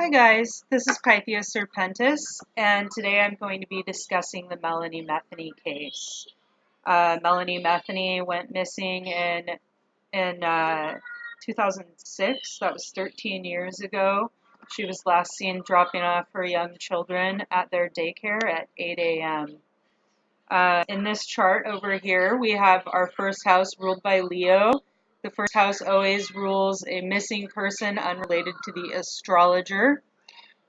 Hi guys, this is Pythia Serpentis, and today I'm going to be discussing the Melanie Methany case. Melanie Methany went missing in 2006. That was 13 years ago. She was last seen dropping off her young children at their daycare at 8 a.m. In this chart over here, we have our first house ruled by Leo. The first house always rules a missing person unrelated to the astrologer.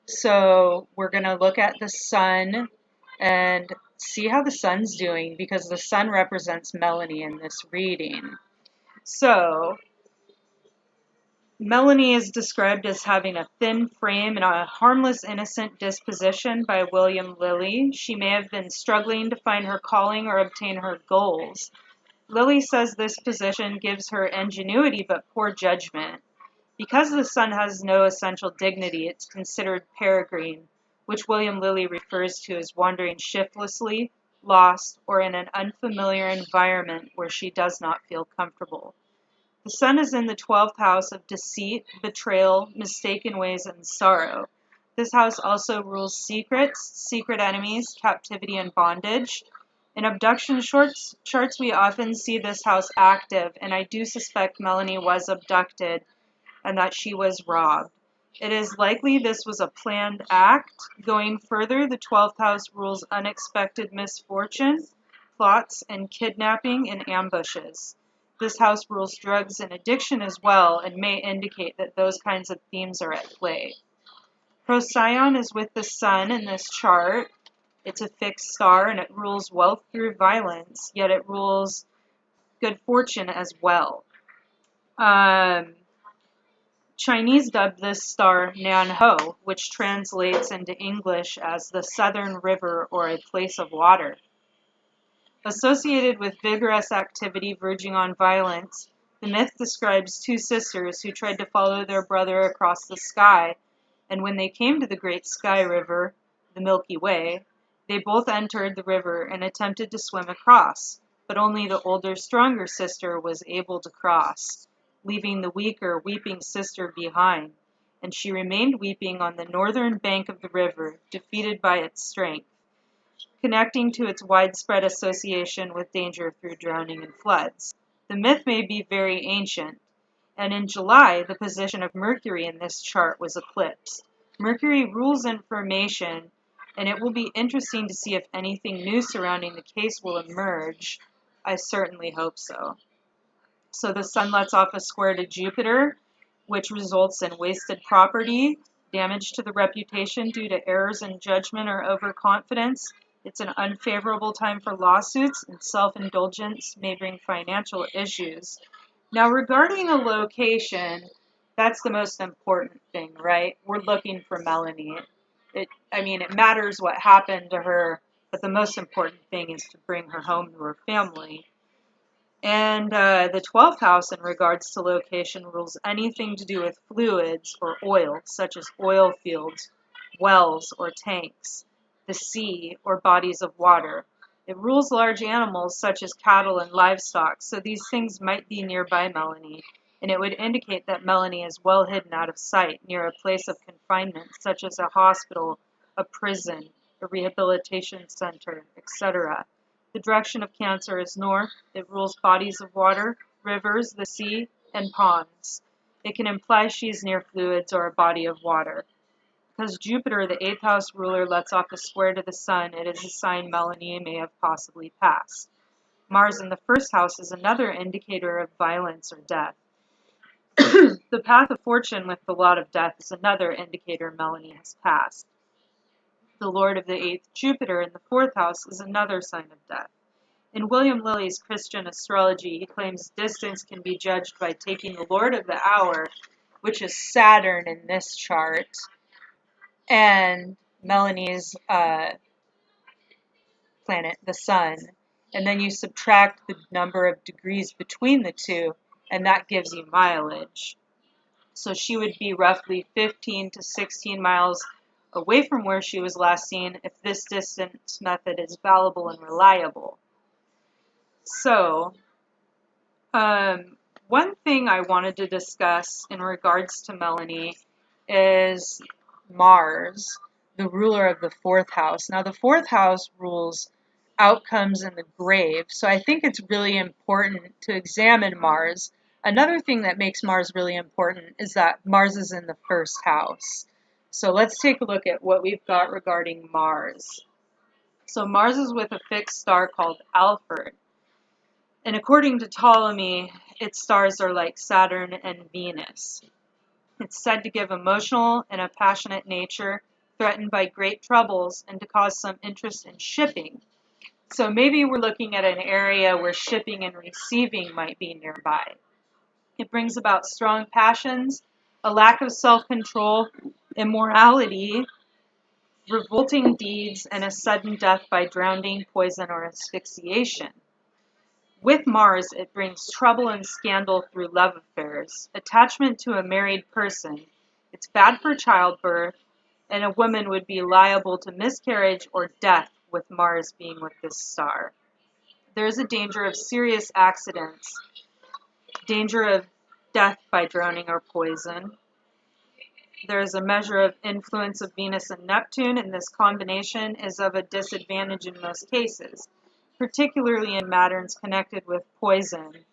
So we're going to look at the sun and see how the sun's doing because the sun represents Melanie in this reading. So Melanie is described as having a thin frame and a harmless, innocent disposition by William Lilly. She may have been struggling to find her calling or obtain her goals. Lilly says this position gives her ingenuity but poor judgment. Because the sun has no essential dignity, it's considered peregrine, which William Lilly refers to as wandering shiftlessly, lost, or in an unfamiliar environment where she does not feel comfortable. The sun is in the 12th house of deceit, betrayal, mistaken ways, and sorrow. This house also rules secrets, secret enemies, captivity, and bondage. In abduction charts, we often see this house active, and I do suspect Melanie was abducted and that she was robbed. It is likely this was a planned act. Going further, the 12th house rules unexpected misfortune, plots, and kidnapping and ambushes. This house rules drugs and addiction as well and may indicate that those kinds of themes are at play. Procyon is with the sun in this chart. It's a fixed star and it rules wealth through violence, yet it rules good fortune as well. Chinese dubbed this star Nanho, which translates into English as the southern river or a place of water. Associated with vigorous activity verging on violence, the myth describes two sisters who tried to follow their brother across the sky, and when they came to the great sky river, the Milky Way, they both entered the river and attempted to swim across, but only the older, stronger sister was able to cross, leaving the weaker, weeping sister behind, and she remained weeping on the northern bank of the river, defeated by its strength, connecting to its widespread association with danger through drowning and floods. The myth may be very ancient, and in July, the position of Mercury in this chart was eclipsed. Mercury rules information, and it will be interesting to see if anything new surrounding the case will emerge. I certainly hope so. So the sun lets off a square to Jupiter, which results in wasted property, damage to the reputation due to errors in judgment or overconfidence. It's an unfavorable time for lawsuits, and self-indulgence may bring financial issues. Now, regarding a location, that's the most important thing, right? We're looking for Melanie. It matters what happened to her, but the most important thing is to bring her home to her family. And the 12th house in regards to location rules anything to do with fluids or oil, such as oil fields, wells or tanks, the sea or bodies of water. It rules large animals such as cattle and livestock, so these things might be nearby Melanie, and it would indicate that Melanie is well hidden out of sight near a place of confinement, such as a hospital, a prison, a rehabilitation center, etc. The direction of Cancer is north. It rules bodies of water, rivers, the sea, and ponds. It can imply she's near fluids or a body of water. Because Jupiter, the 8th house ruler, lets off a square to the sun, it is a sign Melanie may have possibly passed. Mars in the 1st house is another indicator of violence or death. The path of fortune with the lot of death is another indicator Melanie has passed. The Lord of the 8th, Jupiter, in the 4th house is another sign of death. In William Lilly's Christian astrology, he claims distance can be judged by taking the Lord of the hour, which is Saturn in this chart, and Melanie's planet, the sun, and then you subtract the number of degrees between the two, and that gives you mileage. So she would be roughly 15 to 16 miles away from where she was last seen if this distance method is valuable and reliable. So, one thing I wanted to discuss in regards to Melanie is Mars, the ruler of the fourth house. Now, the fourth house rules outcomes in the grave, so I think it's really important to examine Mars. Another thing that makes Mars really important is that Mars is in the first house. So let's take a look at what we've got regarding Mars. So Mars is with a fixed star called Alphard. And according to Ptolemy, its stars are like Saturn and Venus. It's said to give emotional and a passionate nature, threatened by great troubles, and to cause some interest in shipping. So maybe we're looking at an area where shipping and receiving might be nearby. It brings about strong passions, a lack of self-control, immorality, revolting deeds, and a sudden death by drowning, poison, or asphyxiation. With Mars, it brings trouble and scandal through love affairs, attachment to a married person. It's bad for childbirth, and a woman would be liable to miscarriage or death with Mars being with this star. There is a danger of serious accidents, danger of death by drowning or poison. There is a measure of influence of Venus and Neptune, and this combination is of a disadvantage in most cases, particularly in matters connected with poison,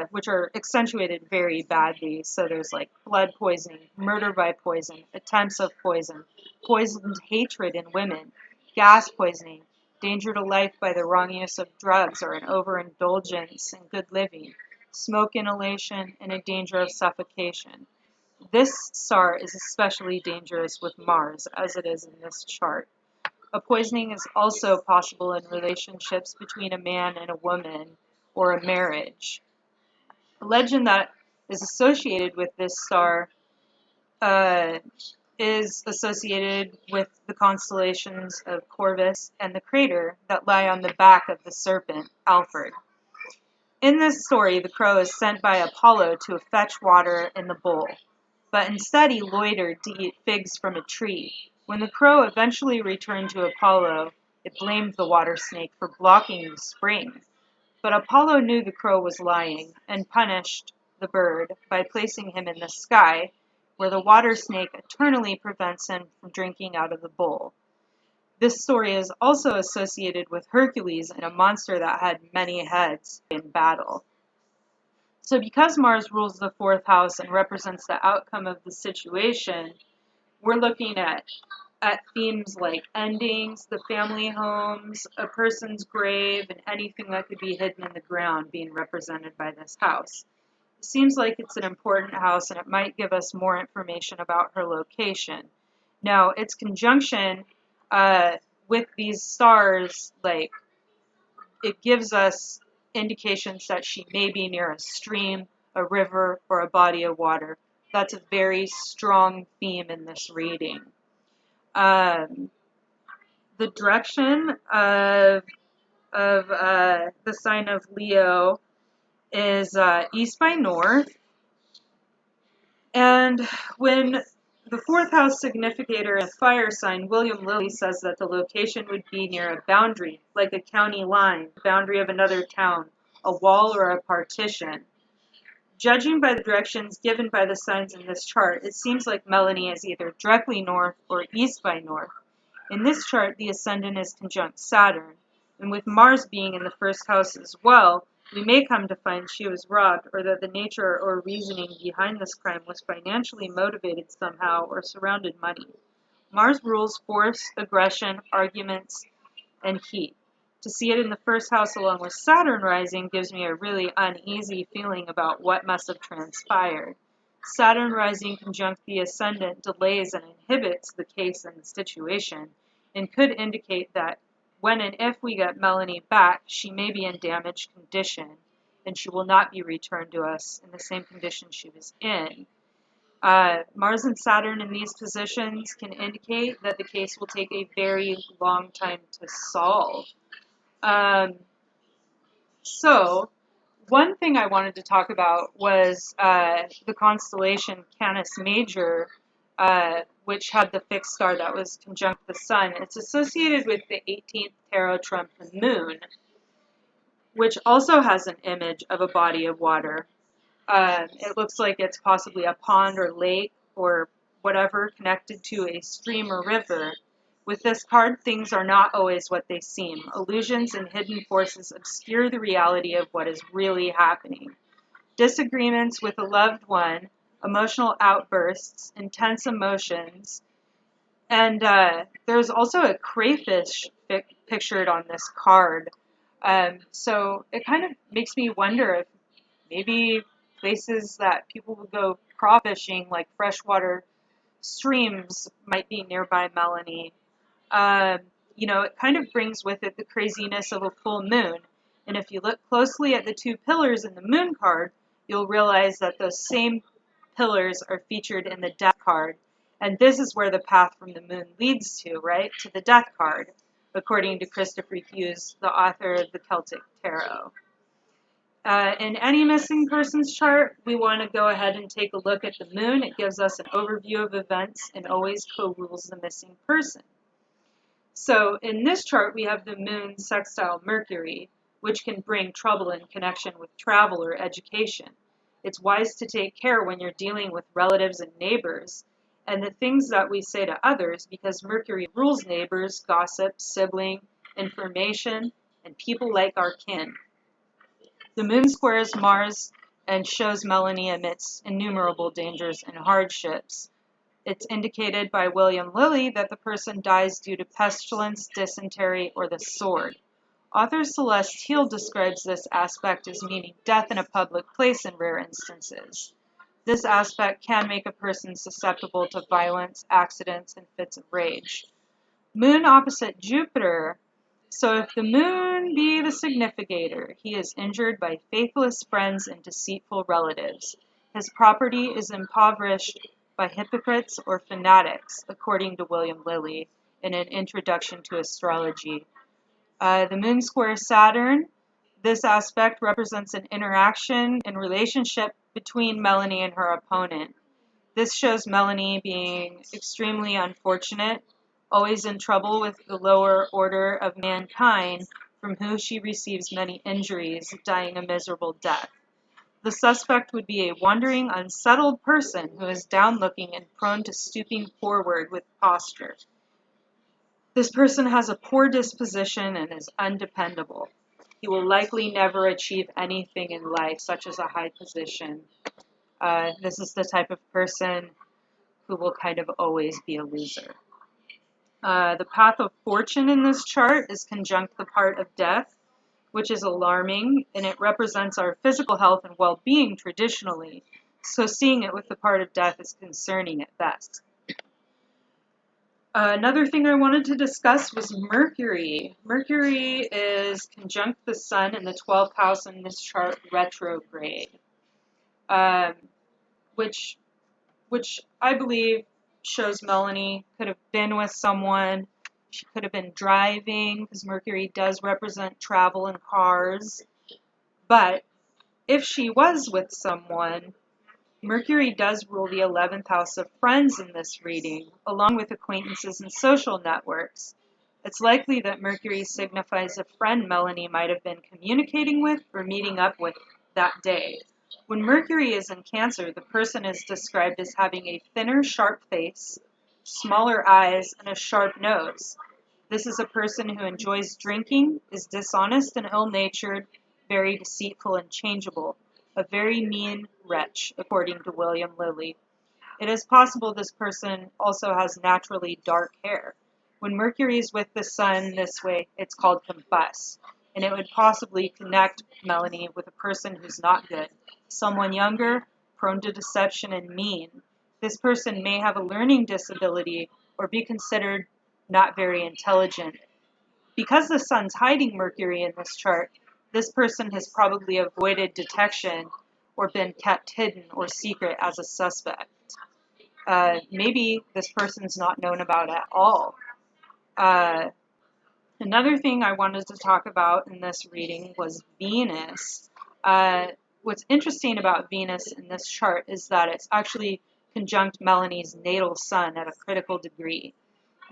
which are accentuated very badly. So there's like blood poisoning, murder by poison, attempts of poison, poisoned hatred in women, gas poisoning, danger to life by the wrong use of drugs or an overindulgence in good living, smoke inhalation, and a danger of suffocation. This star is especially dangerous with Mars, as it is in this chart. A poisoning is also possible in relationships between a man and a woman or a marriage. A legend that is associated with this star uh, is associated with the constellations of Corvus and the crater that lie on the back of the serpent, Alphard. In this story, the crow is sent by Apollo to fetch water in the bowl, but instead he loitered to eat figs from a tree. When the crow eventually returned to Apollo, it blamed the water snake for blocking the spring. But Apollo knew the crow was lying and punished the bird by placing him in the sky, where the water snake eternally prevents him from drinking out of the bowl. This story is also associated with Hercules and a monster that had many heads in battle. So because Mars rules the fourth house and represents the outcome of the situation, we're looking at themes like endings, the family homes, a person's grave, and anything that could be hidden in the ground being represented by this house. It seems like it's an important house, and it might give us more information about her location. Now, its conjunction with these stars, like, it gives us indications that she may be near a stream, a river, or a body of water. That's a very strong theme in this reading. The direction of the sign of Leo is east by north. And when the fourth house significator is a fire sign, William Lilly says that the location would be near a boundary, like a county line, the boundary of another town, a wall, or a partition. Judging by the directions given by the signs in this chart, it seems like Melanie is either directly north or east by north. In this chart, the ascendant is conjunct Saturn, and with Mars being in the first house as well, we may come to find she was robbed, or that the nature or reasoning behind this crime was financially motivated somehow or surrounded money. Mars rules force, aggression, arguments, and heat. To see it in the first house along with Saturn rising gives me a really uneasy feeling about what must have transpired. Saturn rising conjunct the ascendant delays and inhibits the case and the situation, and could indicate that when and if we get Melanie back, she may be in damaged condition, and she will not be returned to us in the same condition she was in. Mars and Saturn in these positions can indicate that the case will take a very long time to solve. So, one thing I wanted to talk about was the constellation Canis Major, which had the fixed star that was conjunct the Sun. It's associated with the 18th tarot trump, the Moon, which also has an image of a body of water. It looks like it's possibly a pond or lake or whatever connected to a stream or river. With this card, things are not always what they seem. Illusions and hidden forces obscure the reality of what is really happening. Disagreements with a loved one, emotional outbursts, intense emotions, and there's also a crayfish pictured on this card. So it kind of makes me wonder if maybe places that people would go crawfishing, like freshwater streams, might be nearby Melanie. Um, it kind of brings with it the craziness of a full moon. And if you look closely at the two pillars in the moon card, you'll realize that those same pillars are featured in the death card. And this is where the path from the moon leads to, right? To the death card, according to Christopher Hughes, the author of the Celtic Tarot. In any missing persons chart, we want to go ahead and take a look at the moon. It gives us an overview of events and always co-rules the missing person. So in this chart, we have the moon sextile Mercury, which can bring trouble in connection with travel or education. It's wise to take care when you're dealing with relatives and neighbors and the things that we say to others, because Mercury rules neighbors, gossip, sibling, information, and people like our kin. The moon squares Mars and shows Melanie amidst innumerable dangers and hardships. It's indicated by William Lilly that the person dies due to pestilence, dysentery, or the sword. Author Celeste Heal describes this aspect as meaning death in a public place in rare instances. This aspect can make a person susceptible to violence, accidents, and fits of rage. Moon opposite Jupiter. So if the moon be the significator, he is injured by faithless friends and deceitful relatives. His property is impoverished by hypocrites or fanatics, according to William Lilly in an introduction to astrology. The moon square Saturn. This aspect represents an interaction and relationship between Melanie and her opponent. This shows Melanie being extremely unfortunate, always in trouble with the lower order of mankind, from whom she receives many injuries, dying a miserable death. The suspect would be a wandering, unsettled person who is down-looking and prone to stooping forward with posture. This person has a poor disposition and is undependable. He will likely never achieve anything in life, such as a high position. This is the type of person who will kind of always be a loser. The path of fortune in this chart is conjunct the part of death, which is alarming, and it represents our physical health and well-being traditionally. So seeing it with the part of death is concerning at best. Another thing I wanted to discuss was Mercury. Mercury is conjunct the Sun in the 12th house in this chart, retrograde, which I believe shows Melanie could have been with someone. She could have been driving, because Mercury does represent travel and cars. But if she was with someone, Mercury does rule the 11th house of friends in this reading, along with acquaintances and social networks. It's likely that Mercury signifies a friend Melanie might have been communicating with or meeting up with that day. When Mercury is in Cancer, the person is described as having a thinner, sharp face, smaller eyes, and a sharp nose. This is a person who enjoys drinking, is dishonest and ill-natured, very deceitful and changeable. A very mean wretch, according to William Lilly. It is possible this person also has naturally dark hair. When Mercury is with the Sun this way, it's called combust, and it would possibly connect Melanie with a person who's not good, someone younger, prone to deception and mean. This person may have a learning disability or be considered not very intelligent. Because the Sun's hiding Mercury in this chart, this person has probably avoided detection or been kept hidden or secret as a suspect. Maybe this person's not known about at all. Another thing I wanted to talk about in this reading was Venus. What's interesting about Venus in this chart is that it's actually conjunct Melanie's natal sun at a critical degree.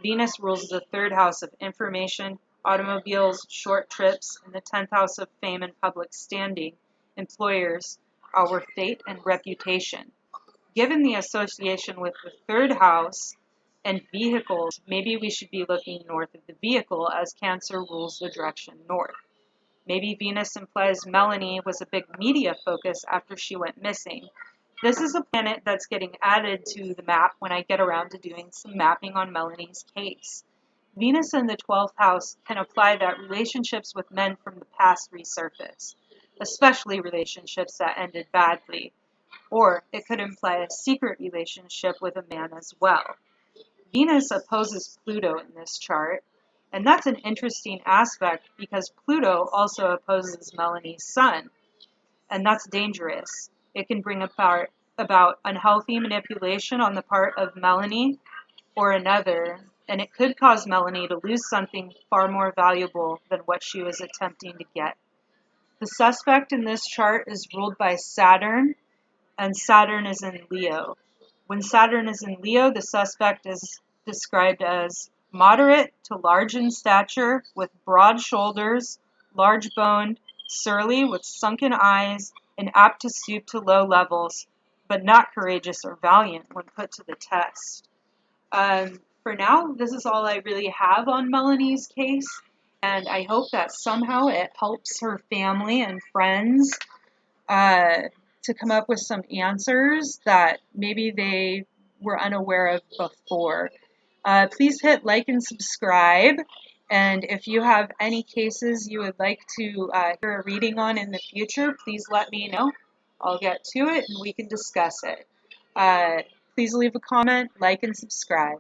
Venus rules the 3rd house of information, automobiles, short trips, and the 10th house of fame and public standing, employers, our fate, and reputation. Given the association with the third house and vehicles, maybe we should be looking north of the vehicle as Cancer rules the direction north. Maybe Venus implies Melanie was a big media focus after she went missing. This is a planet that's getting added to the map when I get around to doing some mapping on Melanie's case. Venus in the 12th house can imply that relationships with men from the past resurface, especially relationships that ended badly. Or it could imply a secret relationship with a man as well. Venus opposes Pluto in this chart, and that's an interesting aspect because Pluto also opposes Melanie's sun, and that's dangerous. It can bring about unhealthy manipulation on the part of Melanie or another, and it could cause Melanie to lose something far more valuable than what she was attempting to get. The suspect in this chart is ruled by Saturn, and Saturn is in Leo. When Saturn is in Leo, the suspect is described as moderate to large in stature, with broad shoulders, large boned, surly, with sunken eyes, and apt to stoop to low levels, but not courageous or valiant when put to the test. For now, this is all I really have on Melanie's case, and I hope that somehow it helps her family and friends uh, to come up with some answers that maybe they were unaware of before. Please hit like and subscribe. And if you have any cases you would like to hear a reading on in the future, please let me know. I'll get to it and we can discuss it. Please leave a comment, like, and subscribe.